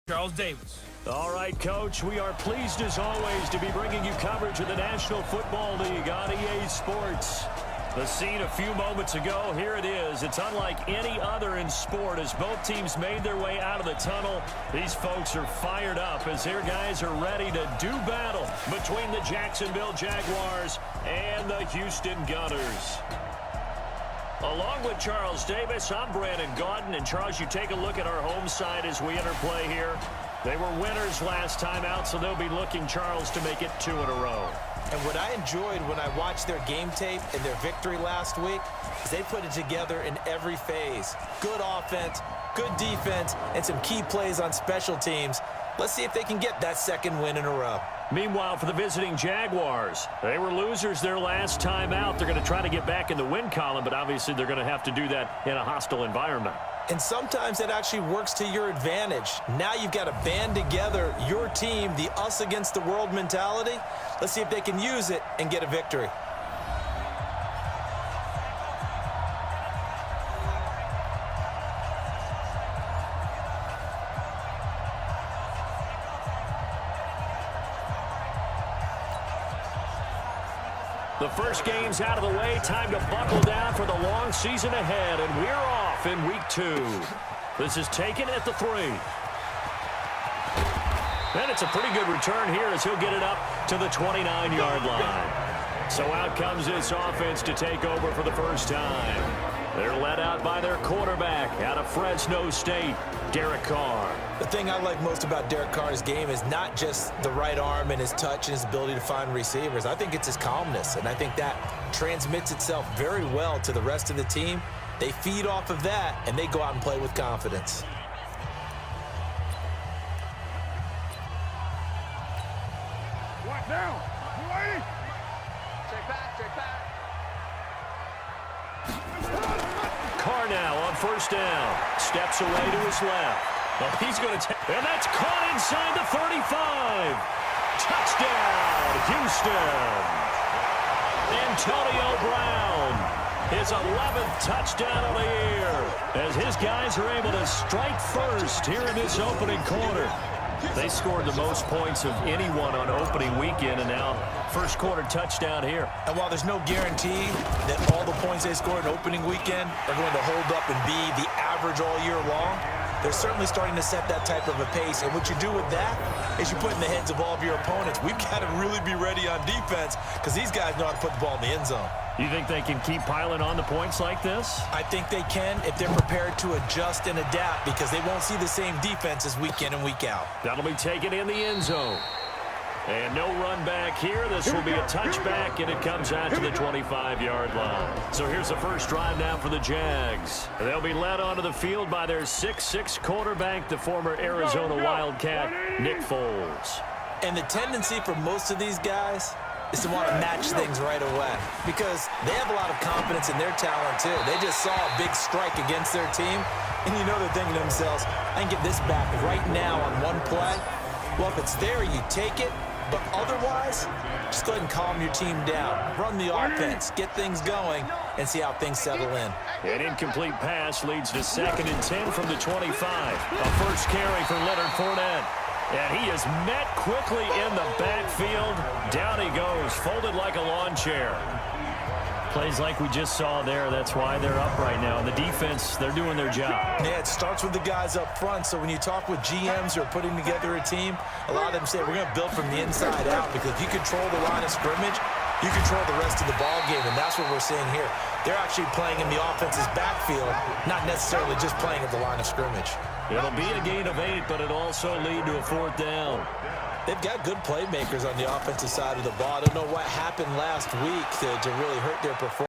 Charles Davis. All right, Coach, we are pleased as always to be bringing you coverage of the National Football League on EA Sports. The scene a few moments ago, here it is. It's unlike any other in sport as both teams made their way out of the tunnel. These folks are fired up as their guys are ready to do battle between the Jacksonville Jaguars and the Houston Gunners. Along with Charles Davis, I'm Brandon Gaudin. And Charles, you take a look at our home side as we interplay here. They were winners last time out, so they'll be looking, Charles, to make it 2 in a row. And what I enjoyed when I watched their game tape and their victory last week is they put it together in every phase. Good offense, good defense, and some key plays on special teams. Let's see if they can get that second win in a row. Meanwhile, for the visiting Jaguars, they were losers their last time out. They're going to try to get back in the win column, but obviously they're going to have to do that in a hostile environment. And sometimes that actually works to your advantage. Now you've got to band together your team, the us against the world mentality. Let's see if they can use it and get a victory. The first game's out of the way. Time to buckle down for the long season ahead, and we're off in week 2. This is taken at the 3. And it's a pretty good return here as he'll get it up to the 29-yard line. So out comes this offense to take over for the first time. They're led out by their quarterback out of Fresno State, Derek Carr. The thing I like most about Derek Carr's game is not just the right arm and his touch and his ability to find receivers. I think it's his calmness, and I think that transmits itself very well to the rest of the team. They feed off of that, and they go out and play with confidence. What now? Ready? Check back. Carr now on first down. Steps away to his left. Well, he's going to take, and that's caught inside the 35. Touchdown, Houston. Antonio Brown, his 11th touchdown of the year, as his guys are able to strike first here in this opening quarter. They scored the most points of anyone on opening weekend, and now first quarter touchdown here. And while there's no guarantee that all the points they scored opening weekend are going to hold up and be the average all year long, they're certainly starting to set that type of a pace. And what you do with that is you put in the heads of all of your opponents, we've got to really be ready on defense because these guys know how to put the ball in the end zone. You think they can keep piling on the points like this? I think they can if they're prepared to adjust and adapt because they won't see the same defenses week in and week out. That'll be taken in the end zone. And no run back here. This will be a touchback, and it comes out to the 25-yard line. So here's the first drive now for the Jags. They'll be led onto the field by their 6'6" quarterback, the former Arizona Wildcat, Nick Foles. And the tendency for most of these guys is to want to match things right away because they have a lot of confidence in their talent too. They just saw a big strike against their team, and you know they're thinking to themselves, I can get this back right now on one play. Well, if it's there, you take it. But otherwise, just go ahead and calm your team down. Run the offense, get things going, and see how things settle in. An incomplete pass leads to 2nd and 10 from the 25. A first carry for Leonard Fournette. And he is met quickly in the backfield. Down he goes, folded like a lawn chair. Plays like we just saw there. That's why they're up right now. And the defense, they're doing their job. Yeah, it starts with the guys up front. So when you talk with GMs who are putting together a team, a lot of them say we're going to build from the inside out because if you control the line of scrimmage, you control the rest of the ball game, and that's what we're seeing here. They're actually playing in the offense's backfield, not necessarily just playing at the line of scrimmage. It'll be a gain of 8, but it'll also lead to a 4th down. They've got good playmakers on the offensive side of the ball. I don't know what happened last week to really hurt their performance.